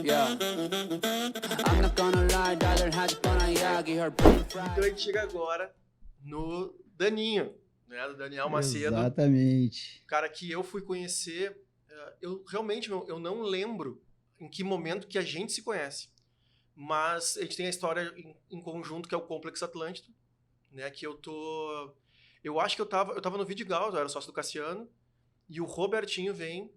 Yeah. I'm not gonna lie, darling, had fun on Yagi, her brain fried. Então a gente chega agora no Daninho, né? Do Daniel Macedo. Exatamente. Cara que eu fui conhecer, eu realmente eu não lembro em que momento que a gente se conhece. Mas a gente tem a história em conjunto, que é o Complexo Atlântico, né? Que eu acho que eu tava no Vidigal, eu era sócio do Cassiano, e o Robertinho vem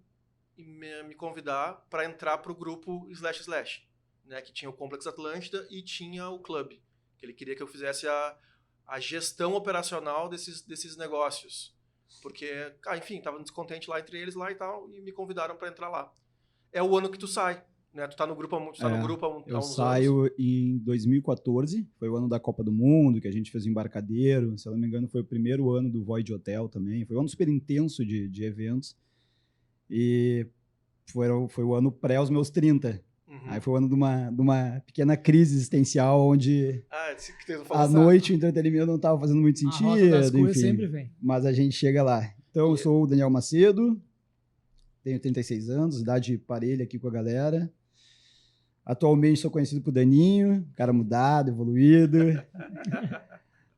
me convidar para entrar pro grupo //, né? Que tinha o Complexo Atlântida e tinha o clube, que ele queria que eu fizesse a gestão operacional desses negócios. Porque, enfim, tava descontente lá entre eles lá e tal, e me convidaram para entrar lá. É o ano que tu sai, né? Tu tá no grupo, no grupo há uns eu anos. saio em 2014, foi o ano da Copa do Mundo, que a gente fez o Embarcadero, se eu não me engano foi o primeiro ano do Void Hotel também, foi um ano super intenso de eventos, e foi o ano pré aos meus 30. Aí foi o ano de uma pequena crise existencial, onde à noite o entretenimento não estava fazendo muito sentido. A rota das coisas sempre vem. Mas a gente chega lá. Então, eu sou o Daniel Macedo, tenho 36 anos, idade parelha aqui com a galera. Atualmente sou conhecido por Daninho, cara mudado, evoluído.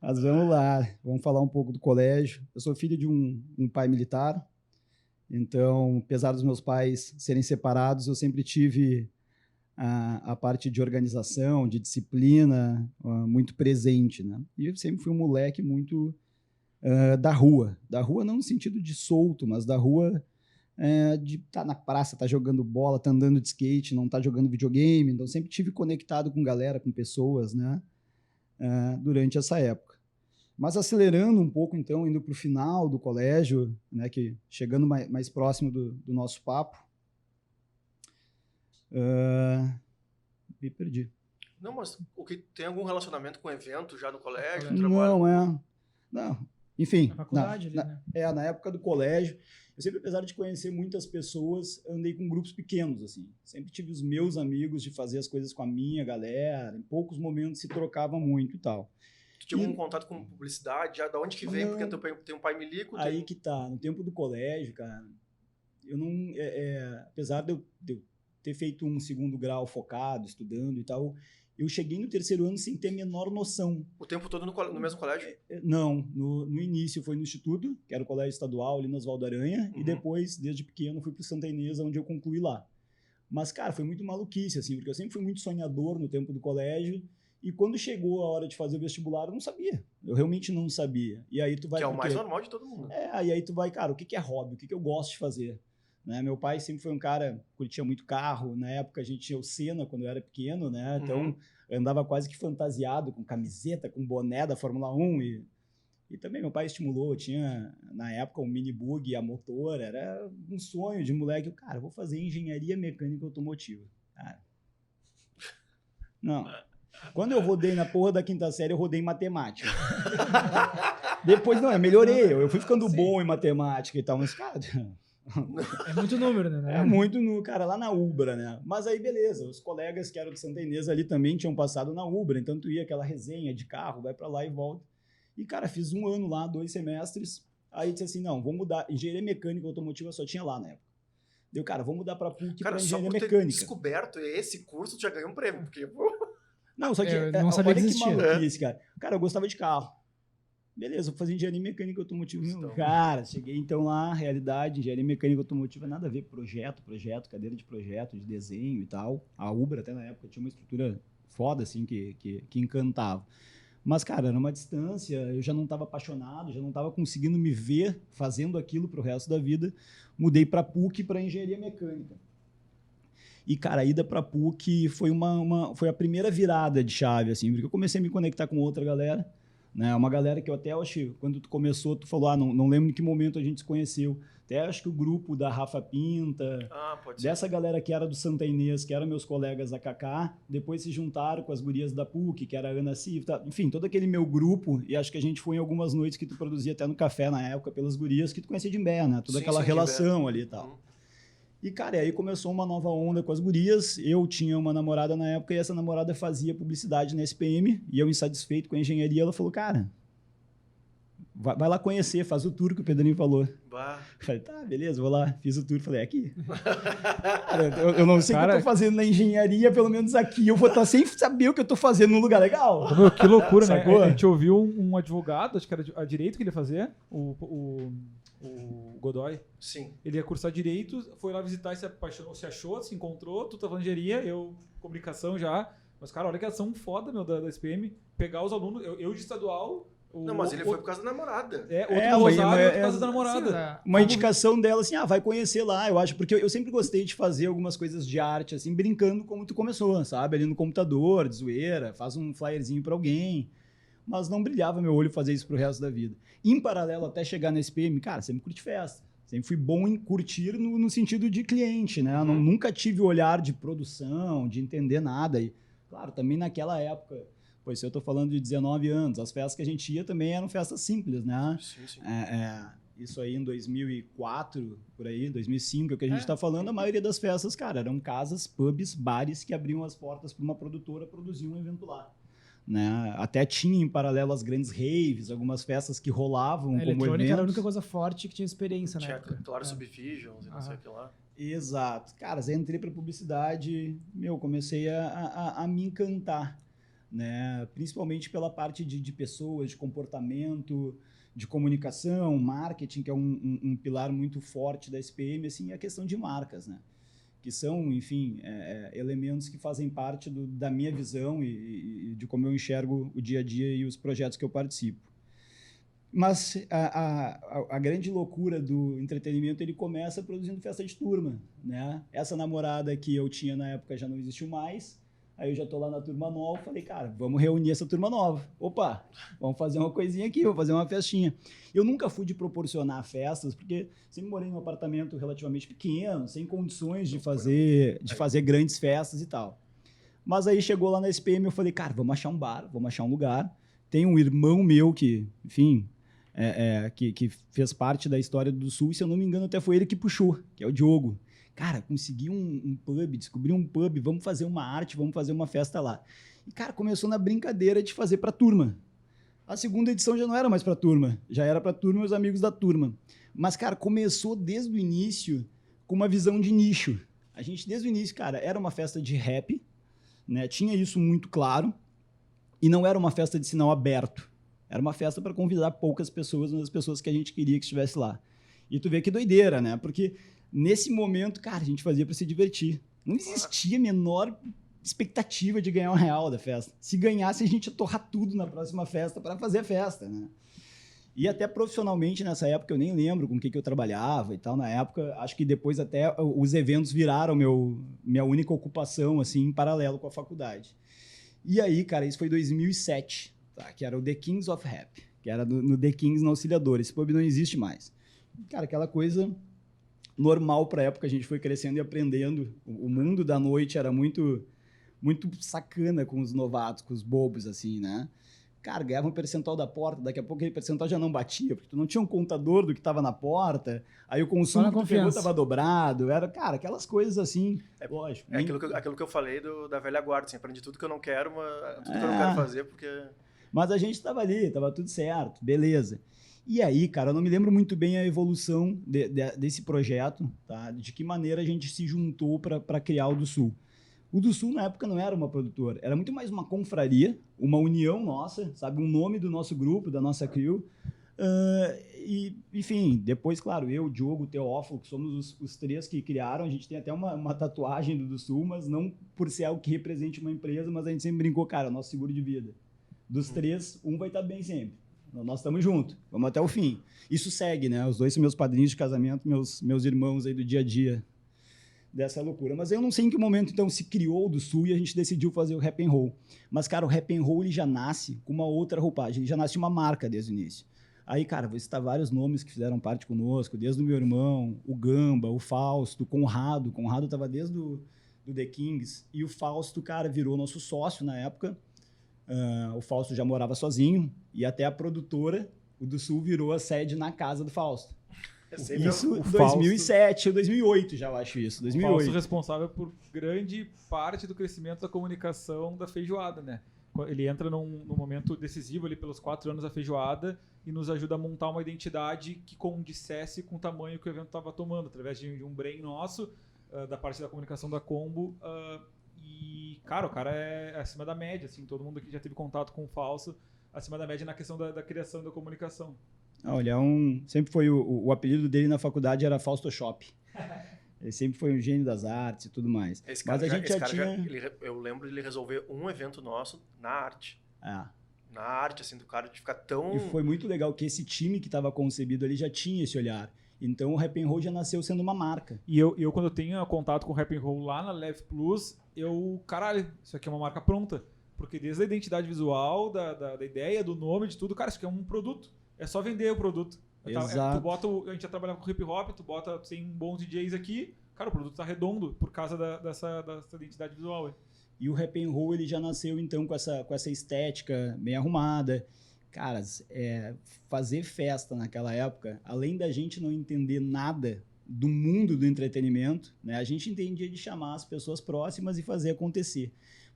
Mas vamos lá, vamos falar um pouco do colégio. Eu sou filho de um pai militar, então, apesar dos meus pais serem separados, eu sempre tive a parte de organização, de disciplina, muito presente, né? E eu sempre fui um moleque muito da rua não no sentido de solto, mas da rua de estar na praça, estar jogando bola, estar andando de skate, não estar jogando videogame, então sempre tive conectado com galera, com pessoas, né? Durante essa época. Mas acelerando um pouco, então, indo para o final do colégio, né, que chegando mais próximo do nosso papo, me perdi. Não, mas tem algum relacionamento com evento já no colégio? Não, enfim. Na faculdade na época do colégio, eu sempre, apesar de conhecer muitas pessoas, andei com grupos pequenos, assim. Sempre tive os meus amigos de fazer as coisas com a minha galera, em poucos momentos se trocava muito e tal. Tu tinha algum contato com publicidade? Já da onde que vem? Porque tem um pai milico? Aí que tá, no tempo do colégio, cara, eu não... apesar de eu ter feito um segundo grau focado, estudando e tal, eu cheguei no terceiro ano sem ter a menor noção. O tempo todo no mesmo colégio? Não, no início foi no Instituto, que era o colégio estadual ali nas Oswaldo Aranha, e depois, desde pequeno, fui pro Santa Inês, onde eu concluí lá. Mas, cara, foi muito maluquice, assim, porque eu sempre fui muito sonhador no tempo do colégio, e quando chegou a hora de fazer o vestibular, eu não sabia. Eu realmente não sabia. E aí tu vai... Que é o mais normal de todo mundo. E aí tu vai, cara, o que é hobby? O que eu gosto de fazer? Né? Meu pai sempre foi um cara que curtia muito carro. Na época a gente tinha o Senna quando eu era pequeno, né? Então eu andava quase que fantasiado, com camiseta, com boné da Fórmula 1. E também meu pai estimulou. Tinha, na época, um mini bug a motor. Era um sonho de moleque. Cara, eu vou fazer engenharia mecânica automotiva. Cara, não. Quando eu rodei na porra da quinta série, eu rodei em matemática. Depois, eu melhorei. Eu fui ficando bom em matemática e tal. Mas, cara... É muito número, né? É muito número, cara, lá na Ubra, né? Mas aí, beleza, os colegas que eram de Santa Inês ali também tinham passado na Ubra, então tu ia aquela resenha de carro, vai pra lá e volta. E, cara, fiz um ano lá, 2 semestres, aí disse assim, não, vou mudar, engenharia mecânica automotiva só tinha lá na época. Deu, cara, vou mudar pra PUC, pra engenharia mecânica. Cara, só por ter descoberto esse curso, tu já ganhou um prêmio, porque... Não, só que, não sabia que existia. Maluquice, cara. Cara, eu gostava de carro. Beleza, vou fazer engenharia mecânica automotiva. Cara, cheguei então lá, realidade, engenharia mecânica automotiva, nada a ver, projeto, cadeira de projeto, de desenho e tal. A Ubra até na época tinha uma estrutura foda, assim, que encantava. Mas, cara, era uma distância, eu já não estava apaixonado, já não estava conseguindo me ver fazendo aquilo pro resto da vida. Mudei para PUC, para engenharia mecânica. E, cara, a ida para PUC foi foi a primeira virada de chave, assim, porque eu comecei a me conectar com outra galera, né? Uma galera que eu até acho, quando tu começou, tu falou, não lembro em que momento a gente se conheceu. Até acho que o grupo da Rafa Pinta, dessa galera que era do Santa Inês, que eram meus colegas da Kaká, depois se juntaram com as gurias da PUC, que era a Ana Cif, enfim, todo aquele meu grupo, e acho que a gente foi em algumas noites que tu produzia até no café na época, pelas gurias, que tu conhecia de Imbé, né? Toda aquela relação ali e tal. E, cara, aí começou uma nova onda com as gurias. Eu tinha uma namorada na época e essa namorada fazia publicidade na SPM e eu, insatisfeito com a engenharia, ela falou, cara, vai lá conhecer, faz o tour que o Pedrinho falou. Bah. Falei, tá, beleza, vou lá. Fiz o tour, falei, é aqui. Cara, eu não sei o que eu Cara, tô fazendo na engenharia, pelo menos aqui. Eu vou estar sem saber o que eu tô fazendo num lugar legal. Meu, que loucura, né? Sacou? A gente ouviu um advogado, acho que era a direito que ele ia fazer, o Godoy. Sim. Ele ia cursar direito, foi lá visitar e se apaixonou, se achou, se encontrou, tu tá falando de engenharia, eu comunicação já. Mas, cara, olha que ação foda, meu, da SPM. Pegar os alunos, eu de estadual... Não, mas ele foi por causa da namorada. Outro É, do mas- Rosário, mas- outro por causa da namorada. Uma Vamos- indicação dela, assim, vai conhecer lá, eu acho, porque eu sempre gostei de fazer algumas coisas de arte, assim, brincando como tu começou, sabe? Ali no computador, de zoeira, faz um flyerzinho pra alguém, mas não brilhava meu olho fazer isso pro resto da vida. Em paralelo, até chegar na SPM, cara, sempre curti festa. Sempre fui bom em curtir no sentido de cliente, né? Nunca tive o olhar de produção, de entender nada. E, claro, também naquela época, pois se eu tô falando de 19 anos, as festas que a gente ia também eram festas simples, né? Sim. Isso aí em 2004, por aí, 2005, é o que a gente está falando, a maioria das festas, cara, eram casas, pubs, bares que abriam as portas para uma produtora produzir um evento lá. Né? Até tinha em paralelo as grandes raves, algumas festas que rolavam A como eletrônica eventos. era a única coisa forte que tinha experiência na Tinha, época. claro, É. Subvisions e não sei o que lá. Exato. Cara, eu entrei para publicidade, comecei a me encantar, né? Principalmente pela parte de pessoas, de comportamento, de comunicação, marketing, que é um pilar muito forte da SPM, assim, e a questão de marcas, né? Que são, enfim, elementos que fazem parte da minha visão e de como eu enxergo o dia a dia e os projetos que eu participo. Mas a grande loucura do entretenimento, ele começa produzindo festa de turma, né? Essa namorada que eu tinha na época já não existiu mais, aí eu já tô lá na turma nova, falei, cara, vamos reunir essa turma nova. Opa, vamos fazer uma coisinha aqui, vamos fazer uma festinha. Eu nunca fui de proporcionar festas, porque sempre morei num apartamento relativamente pequeno, sem condições de fazer grandes festas e tal. Mas aí chegou lá na SPM, eu falei, cara, vamos achar um bar, vamos achar um lugar. Tem um irmão meu que, enfim, que fez parte da história do Sul, e se eu não me engano até foi ele que puxou, que é o Diogo. Cara, consegui um pub, descobri um pub, vamos fazer uma arte, vamos fazer uma festa lá. E, cara, começou na brincadeira de fazer para turma. A segunda edição já não era mais para turma, já era para turma e os amigos da turma. Mas, cara, começou desde o início com uma visão de nicho. A gente, desde o início, cara, era uma festa de rap, né? Tinha isso muito claro, e não era uma festa de sinal aberto. Era uma festa para convidar poucas pessoas, mas as pessoas que a gente queria que estivesse lá. E tu vê que doideira, né? Porque nesse momento, cara, a gente fazia para se divertir. Não existia a menor expectativa de ganhar R$1 da festa. Se ganhasse, a gente ia torrar tudo na próxima festa para fazer a festa, né? E até profissionalmente, nessa época, eu nem lembro com o que eu trabalhava e tal. Na época, acho que depois até os eventos viraram minha única ocupação, assim, em paralelo com a faculdade. E aí, cara, isso foi em 2007, tá? Que era o The Kings of Rap, que era no The Kings na Auxiliadora. Esse pub não existe mais. Cara, aquela coisa normal para a época, a gente foi crescendo e aprendendo. O mundo da noite era muito, muito sacana com os novatos, com os bobos, assim, né? Cara, ganhava um percentual da porta, daqui a pouco aquele percentual já não batia, porque tu não tinha um contador do que estava na porta, aí o consumo que tu pegou estava dobrado, era, cara, aquelas coisas assim, lógico. É aquilo que eu falei da velha guarda, assim, aprendi tudo que eu não quero, mas tudo que eu não quero fazer, porque... Mas a gente estava ali, estava tudo certo, beleza. E aí, cara, eu não me lembro muito bem a evolução desse projeto, tá? De que maneira a gente se juntou para criar o do Sul. O do Sul, na época, não era uma produtora, era muito mais uma confraria, uma união nossa, sabe? Um nome do nosso grupo, da nossa crew. E, enfim, depois, claro, eu, o Diogo, o Teófilo, que somos os três que criaram, a gente tem até uma tatuagem do Sul, mas não por ser algo que represente uma empresa, mas a gente sempre brincou, cara, nosso seguro de vida. Dos três, um vai estar bem sempre. Nós estamos juntos, vamos até o fim. Isso segue, né? Os dois são meus padrinhos de casamento, meus irmãos aí do dia a dia dessa loucura. Mas eu não sei em que momento, então, se criou o do Sul e a gente decidiu fazer o Rap and Roll. Mas, cara, o Rap and Roll, ele já nasce com uma outra roupagem, ele já nasce uma marca desde o início. Aí, cara, vou citar vários nomes que fizeram parte conosco, desde o meu irmão, o Gamba, o Fausto, o Conrado. O Conrado estava desde do The Kings. E o Fausto, cara, virou nosso sócio na época. O Fausto já morava sozinho e até a produtora, o do Sul, virou a sede na casa do Fausto. Isso em 2007 ou 2008, já eu acho isso. 2008. O Fausto responsável por grande parte do crescimento da comunicação da feijoada, né? ele entra num momento decisivo ali pelos 4 anos da feijoada e nos ajuda a montar uma identidade que condissesse com o tamanho que o evento estava tomando, através de um brain nosso, da parte da comunicação da Combo. E, cara, o cara é acima da média, assim, todo mundo aqui já teve contato com o Falso, acima da média na questão da criação e da comunicação. Olha, sempre foi o apelido dele na faculdade era Fausto Shop. Ele sempre foi um gênio das artes e tudo mais. Mas a gente já tinha... eu lembro de ele resolver um evento nosso na arte. Ah. Na arte, assim, do cara de ficar tão... E foi muito legal que esse time que estava concebido ali já tinha esse olhar. Então o Rap and Roll já nasceu sendo uma marca. E eu quando eu tenho contato com o Rap and Roll lá na Lev Plus, caralho, isso aqui é uma marca pronta. Porque desde a identidade visual, da ideia, do nome, de tudo, cara, isso aqui é um produto. É só vender o produto. Exato. A gente já trabalhava com hip hop, tu tem bons DJs aqui, cara, o produto tá redondo por causa dessa identidade visual aí. E o Rap and Roll ele já nasceu então com essa estética bem arrumada. Caras, fazer festa naquela época, além da gente não entender nada do mundo do entretenimento, né, a gente entendia de chamar as pessoas próximas e fazer acontecer.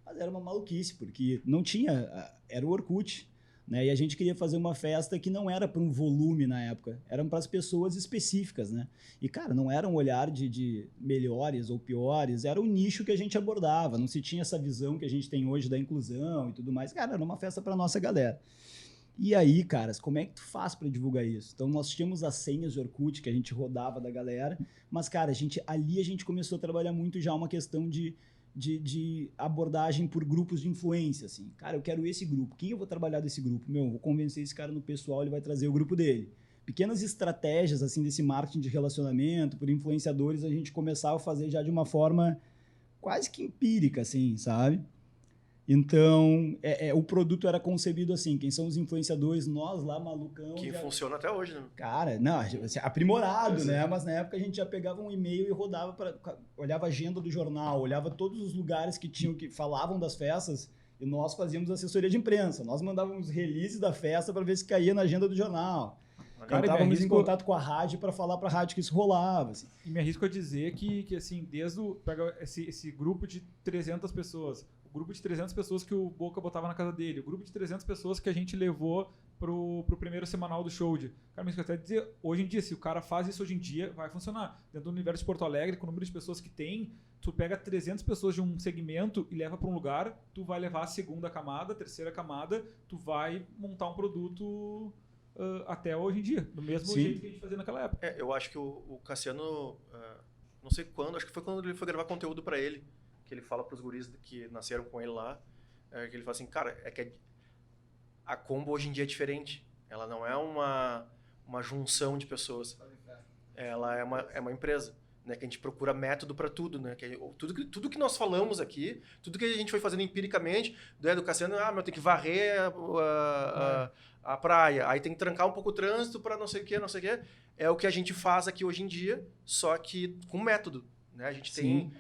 Mas era uma maluquice, porque não tinha... Era o Orkut, né, e a gente queria fazer uma festa que não era para um volume na época, eram para as pessoas específicas, né? E, cara, não era um olhar de melhores ou piores, era o nicho que a gente abordava, não se tinha essa visão que a gente tem hoje da inclusão e tudo mais. Cara, era uma festa para nossa galera. E aí, caras, como é que tu faz para divulgar isso? Então, nós tínhamos as senhas de Orkut que a gente rodava da galera, mas, cara, ali a gente começou a trabalhar muito já uma questão de abordagem por grupos de influência, assim. Cara, eu quero esse grupo. Quem eu vou trabalhar desse grupo? Vou convencer esse cara no pessoal, ele vai trazer o grupo dele. Pequenas estratégias, assim, desse marketing de relacionamento, por influenciadores, a gente começava a fazer já de uma forma quase que empírica, assim, sabe? Então, o produto era concebido assim, quem são os influenciadores, nós lá, malucão... Que funciona até hoje, né? Cara, não, assim, aprimorado, né? Mas na época a gente já pegava um e-mail e rodava, olhava a agenda do jornal, olhava todos os lugares que falavam das festas e nós fazíamos assessoria de imprensa. Nós mandávamos release da festa para ver se caía na agenda do jornal. Cara, estávamos em contato com a rádio para falar para a rádio que isso rolava. Assim. E me arrisco a dizer que assim, pega esse grupo de 300 pessoas... O grupo de 300 pessoas que o Boca botava na casa dele, o grupo de 300 pessoas que a gente levou pro primeiro semanal do show. Cara, mas eu quero até dizer, hoje em dia, se o cara faz isso hoje em dia, vai funcionar. Dentro do universo de Porto Alegre, com o número de pessoas que tem, tu pega 300 pessoas de um segmento e leva para um lugar, tu vai levar a segunda camada, a terceira camada, tu vai montar um produto até hoje em dia, do mesmo jeito que a gente fazia naquela época. Eu acho que o Cassiano, não sei quando, acho que foi quando ele foi gravar conteúdo para ele, que ele fala pros guris que nasceram com ele lá, que ele fala assim, cara, que a Combo hoje em dia é diferente. Ela não é uma junção de pessoas. Ela é uma empresa, né? Que a gente procura método para tudo, né? Tudo que nós falamos aqui, tudo que a gente foi fazendo empiricamente, do Cassiano, eu tenho que varrer a praia, aí tem que trancar um pouco o trânsito para não sei o que, é o que a gente faz aqui hoje em dia, só que com método, né? A gente tem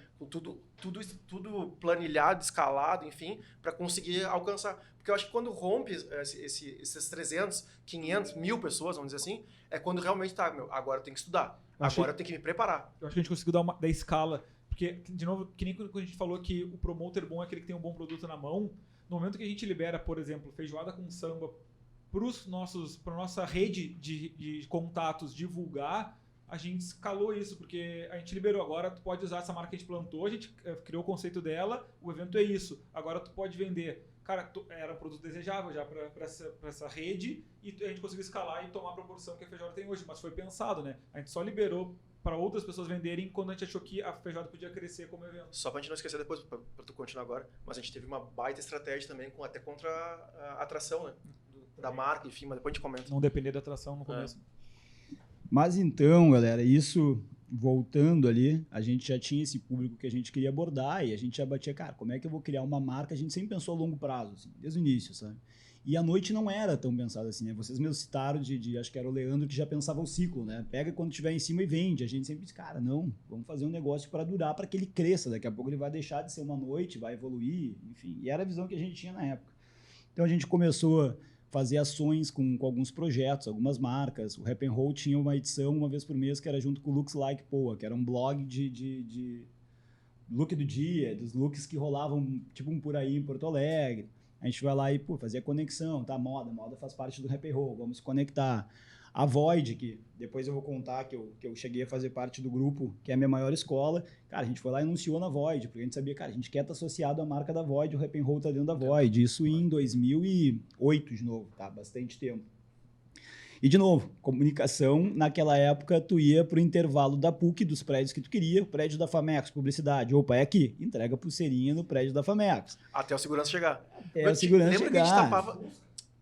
tudo planilhado, escalado, enfim, para conseguir alcançar. Porque eu acho que quando rompe esses 300, 500, 1000 pessoas, vamos dizer assim, é quando realmente agora eu tenho que estudar, agora eu tenho que me preparar. Eu acho que a gente conseguiu dar escala, porque, de novo, que nem quando a gente falou que o promoter bom é aquele que tem um bom produto na mão, no momento que a gente libera, por exemplo, feijoada com samba para nossa rede de contatos divulgar, a gente escalou isso, porque a gente liberou. Agora tu pode usar essa marca que a gente plantou, a gente criou o conceito dela, o evento é isso. Agora tu pode vender. Cara, era um produto desejável já para essa rede e a gente conseguiu escalar e tomar a proporção que a feijoada tem hoje. Mas foi pensado, né? A gente só liberou para outras pessoas venderem quando a gente achou que a feijoada podia crescer como evento. Só pra gente não esquecer depois, pra tu continuar agora, mas a gente teve uma baita estratégia também, até contra a atração, né? Da marca, enfim, mas depois a gente comenta. Não depender da atração no começo. Mas então, galera, isso voltando ali, a gente já tinha esse público que a gente queria abordar e a gente já batia, cara, como é que eu vou criar uma marca? A gente sempre pensou a longo prazo, assim, desde o início, sabe? E a noite não era tão pensada assim, né? Vocês mesmos citaram acho que era o Leandro que já pensava o ciclo, né? Pega quando estiver em cima e vende. A gente sempre disse, cara, não, vamos fazer um negócio para durar, para que ele cresça. Daqui a pouco ele vai deixar de ser uma noite, vai evoluir, enfim. E era a visão que a gente tinha na época. Então a gente começou a fazer ações com alguns projetos, algumas marcas. O Rap and Roll tinha uma edição uma vez por mês que era junto com o Looks Like Poa, que era um blog de look do dia, dos looks que rolavam tipo um por aí em Porto Alegre. A gente vai lá e, pô, fazia conexão, tá? Moda faz parte do Rap and Roll, vamos se conectar. A Void, que depois eu vou contar que eu cheguei a fazer parte do grupo, que é a minha maior escola. Cara, a gente foi lá e anunciou na Void, porque a gente sabia, cara, a gente quer estar associado à marca da Void, o Rap and Roll tá dentro da Void. Isso em 2008, de novo, tá? Bastante tempo. E, de novo, comunicação, naquela época, tu ia pro intervalo da PUC, dos prédios que tu queria, o prédio da Famex, publicidade. Opa, é aqui, entrega pulseirinha no prédio da Famex. Até o segurança chegar. Até a segurança lembra chegar. que a gente tapava...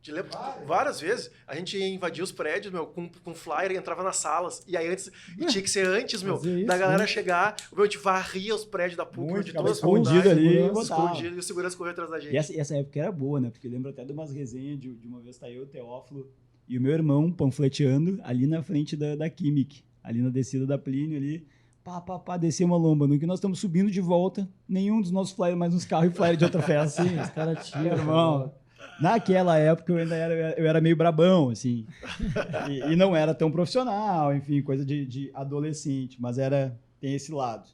Te lembro, várias vezes a gente invadia os prédios, meu, com flyer e entrava nas salas. E aí antes, e tinha que ser antes, meu, Fazia isso, da galera né? chegar. Meu, a gente varria os prédios da PUC, Muito, de ficava todas as escondido faculdades, ali e escondido, botava. e o segurança correu atrás da gente. E essa época era boa, né? Porque eu lembro até de umas resenhas de uma vez tá eu, o Teófilo e o meu irmão panfleteando ali na frente da Química, ali na descida da Plínio, ali. Pá, descer uma lomba. No que nós estamos subindo de volta, nenhum dos nossos flyers mais nos carros e flyer de outra festa. Sim, os caras tiram. Irmão, naquela época eu era meio brabão, assim. E não era tão profissional, enfim, coisa de adolescente, mas tem esse lado.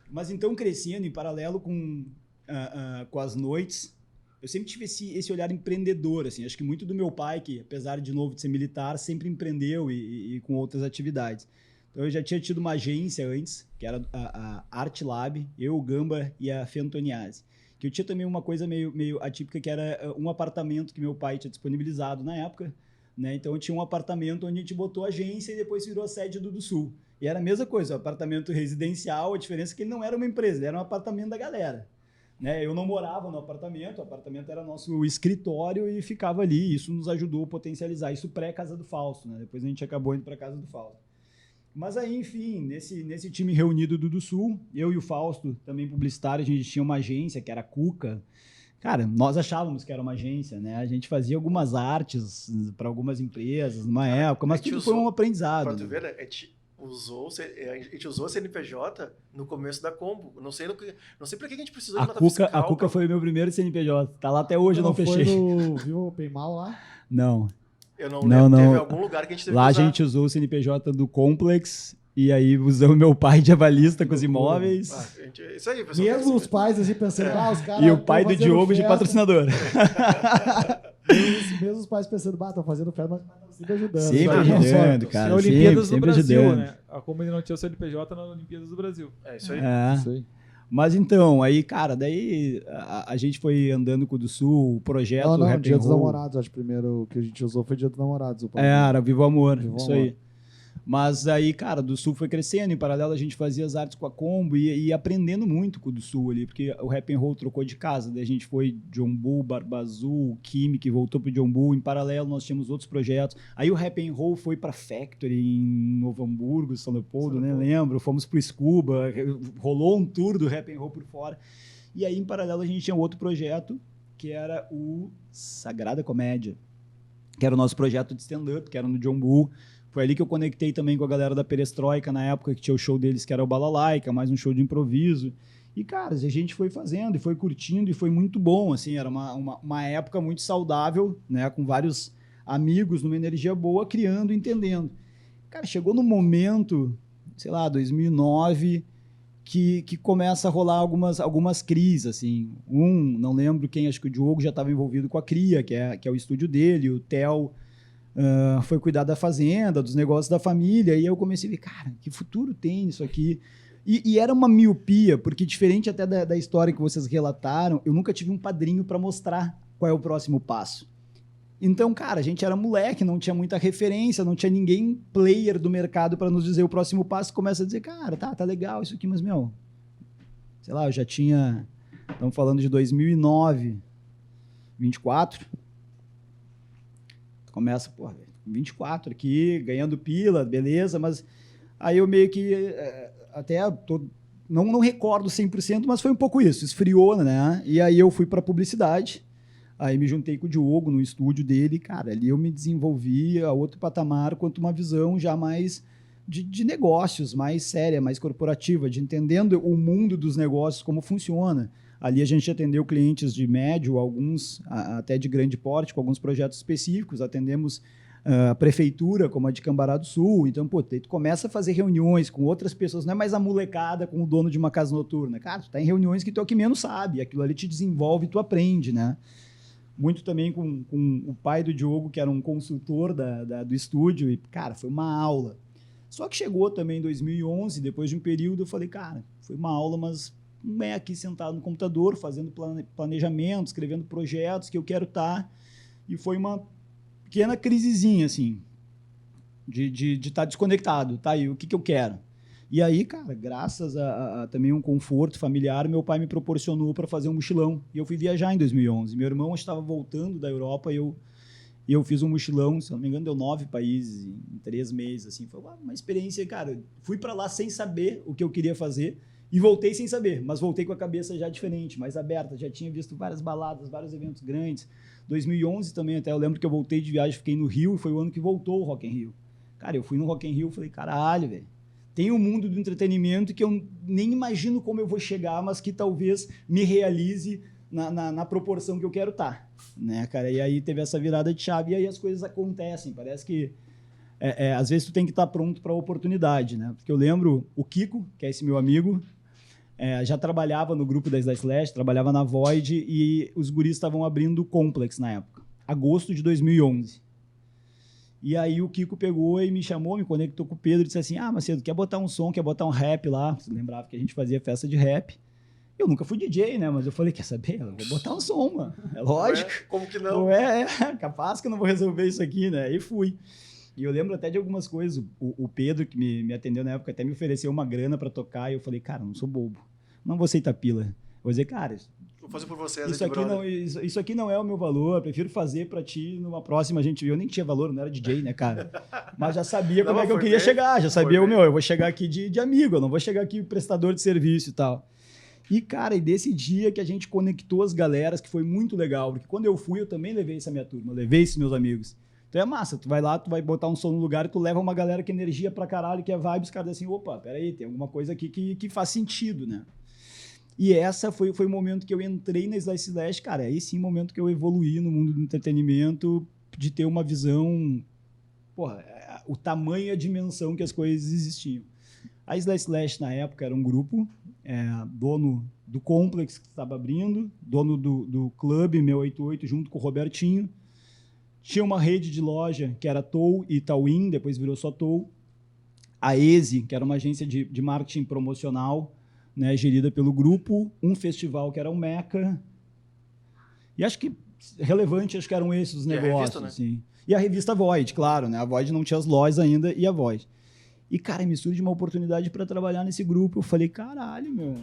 Mas então, crescendo em paralelo com as noites, eu sempre tive esse olhar empreendedor, assim. Acho que muito do meu pai, que apesar de novo de ser militar, sempre empreendeu e com outras atividades. Então eu já tinha tido uma agência antes, que era a Art Lab, eu, o Gamba e a Fentoniase. Que eu tinha também uma coisa meio atípica, que era um apartamento que meu pai tinha disponibilizado na época, né? Então eu tinha um apartamento onde a gente botou agência e depois virou a sede do Sul. E era a mesma coisa, um apartamento residencial, a diferença é que ele não era uma empresa, ele era um apartamento da galera. Né? Eu não morava no apartamento, o apartamento era nosso escritório e ficava ali. Isso nos ajudou a potencializar, isso pré-Casa do Fausto, né? Depois a gente acabou indo para a Casa do Fausto. Mas aí, enfim, nesse time reunido do Sul, eu e o Fausto, também publicitário, a gente tinha uma agência que era a Cuca. Cara, nós achávamos que era uma agência, né? A gente fazia algumas artes para algumas empresas numa época, mas tudo foi um aprendizado. Pra tu né? ver, né? A gente usou a CNPJ no começo da Combo. Não sei pra que a gente precisou de nota fiscal. A Cuca foi o meu primeiro CNPJ. Tá lá até hoje, eu não fechei. Viu o Paymal lá? Não. Eu não lembro, não. teve algum lugar que a gente teve Lá que usar. a gente usou o CNPJ do Complex e aí usamos meu pai de avalista com os imóveis. Isso aí, pessoal. Mesmo os pais assim pensando, os caras. E o pai do Diogo de patrocinador. Mesmo os pais pensando, estão fazendo festa, mas sempre ajudando. Sempre Vai, ajudando, só- cara. É Olimpíadas sempre do Brasil, ajudando. né? A Combo ainda não tinha o CNPJ nas Olimpíadas do Brasil. É isso aí. É. Isso aí. Mas então, aí, cara, daí a gente foi andando com o do Sul, o projeto Não, Rap Dia and dos Roll. Namorados, acho que primeiro que a gente usou foi Dia dos Namorados. Era Vivo Amor, Vivo isso Amor. aí. Mas aí, cara, do Sul foi crescendo, em paralelo a gente fazia as artes com a Combo e aprendendo muito com o do Sul ali, porque o Rap and Roll trocou de casa, daí a gente foi John Bull, Barba Azul, Kimi, que voltou pro John Bull, em paralelo nós tínhamos outros projetos. Aí o Rap and Roll foi pra Factory em Novo Hamburgo, São Leopoldo, né, lembro, fomos pro Scuba, rolou um tour do Rap and Roll por fora. E aí, em paralelo, a gente tinha outro projeto, que era o Sagrada Comédia, que era o nosso projeto de stand-up, que era no John Bull. Foi ali que eu conectei também com a galera da Perestroika, na época que tinha o show deles, que era o Balalaica, mais um show de improviso. E, cara, a gente foi fazendo e foi curtindo e foi muito bom, assim, era uma época muito saudável, né, com vários amigos, numa energia boa, criando, entendendo. Cara, chegou no momento, sei lá, 2009, que começa a rolar algumas crises, assim. Não lembro quem, acho que o Diogo já estava envolvido com a Cria, que é o estúdio dele, o Theo foi cuidar da fazenda, dos negócios da família, e eu comecei a ver, cara, que futuro tem isso aqui? E era uma miopia, porque diferente até da história que vocês relataram, eu nunca tive um padrinho para mostrar qual é o próximo passo. Então, cara, a gente era moleque, não tinha muita referência, não tinha ninguém player do mercado para nos dizer o próximo passo. Começa a dizer, cara, tá legal isso aqui, mas, meu, sei lá, eu já tinha, estamos falando de 2009, 24. Começa, pô, 24 aqui, ganhando pila, beleza, mas aí eu meio que não recordo 100%, mas foi um pouco isso, esfriou, né? E aí eu fui para publicidade. Aí me juntei com o Diogo no estúdio dele, cara, ali eu me desenvolvi a outro patamar, quanto uma visão já mais de negócios, mais séria, mais corporativa, de entendendo o mundo dos negócios, como funciona. Ali a gente atendeu clientes de médio, alguns até de grande porte, com alguns projetos específicos, atendemos a prefeitura, como a de Cambará do Sul, então, pô, tu começa a fazer reuniões com outras pessoas, não é mais a molecada com o dono de uma casa noturna, cara, tu tá em reuniões que tu é o que menos sabe, aquilo ali te desenvolve, tu aprende, né? muito também com o pai do Diogo, que era um consultor do estúdio, e, cara, foi uma aula. Só que chegou também em 2011, depois de um período, eu falei, cara, foi uma aula, mas não é aqui sentado no computador, fazendo planejamento, escrevendo projetos que eu quero estar. E foi uma pequena crisezinha, assim, de estar desconectado, tá aí, o que eu quero? E aí, cara, graças a também um conforto familiar, meu pai me proporcionou para fazer um mochilão. E eu fui viajar em 2011. Meu irmão estava voltando da Europa e eu fiz um mochilão, se não me engano, deu 9 países em 3 meses. Assim. Foi uma experiência, cara. Fui para lá sem saber o que eu queria fazer e voltei sem saber, mas voltei com a cabeça já diferente, mais aberta. Já tinha visto várias baladas, vários eventos grandes. 2011 também, até eu lembro que eu voltei de viagem, fiquei no Rio e foi o ano que voltou o Rock in Rio. Cara, eu fui no Rock in Rio e falei, caralho, velho. Tem um mundo do entretenimento que eu nem imagino como eu vou chegar, mas que talvez me realize na proporção que eu quero estar, né, cara? E aí teve essa virada de chave e aí as coisas acontecem. Parece que, às vezes, tu tem que estar pronto para a oportunidade, né? Porque eu lembro o Kiko, que é esse meu amigo, já trabalhava no grupo da Slice Slash, trabalhava na Void e os guris estavam abrindo o Complex na época, agosto de 2011. E aí o Kiko pegou e me chamou, me conectou com o Pedro e disse assim, Macedo, quer botar um som, quer botar um rap lá? Você lembrava que a gente fazia festa de rap. Eu nunca fui DJ, né? Mas eu falei, quer saber? Eu vou botar um som, mano. É lógico. Como que não? Capaz que eu não vou resolver isso aqui, né? E fui. E eu lembro até de algumas coisas. O Pedro, que me atendeu na época, até me ofereceu uma grana pra tocar. E eu falei, cara, não sou bobo. Não vou aceitar pila. Vou dizer, cara... Vou fazer por vocês, isso aqui não é o meu valor, prefiro fazer pra ti numa próxima gente. Eu nem tinha valor, não era DJ, né, cara? Mas já sabia como é que eu queria chegar, já sabia eu vou chegar aqui de amigo, eu não vou chegar aqui prestador de serviço e tal. E, cara, e desse dia que a gente conectou as galeras, que foi muito legal, porque quando eu fui, eu também levei essa minha turma, eu levei esses meus amigos. Então é massa, tu vai lá, tu vai botar um som no lugar e tu leva uma galera que é energia pra caralho, que é vibe, os caras dizem assim, opa, peraí, tem alguma coisa aqui que faz sentido, né? E essa foi o momento que eu entrei na Slice Slash, cara, aí sim o momento que eu evoluí no mundo do entretenimento, de ter uma visão, o tamanho e a dimensão que as coisas existiam. A Slice Slash, na época, era um grupo, dono do Complex, que estava abrindo, dono do Clube 688, junto com o Robertinho. Tinha uma rede de loja, que era Tou e Tawin, depois virou só Tou. A EZE, que era uma agência de marketing promocional, né, gerida pelo grupo, um festival que era o Meca, e acho que relevante, acho que eram esses os negócios. A revista, né? Assim. E a revista Void, claro, né? A Void não tinha as lojas ainda, e a Void. E, cara, me surge uma oportunidade para trabalhar nesse grupo, eu falei, caralho, meu,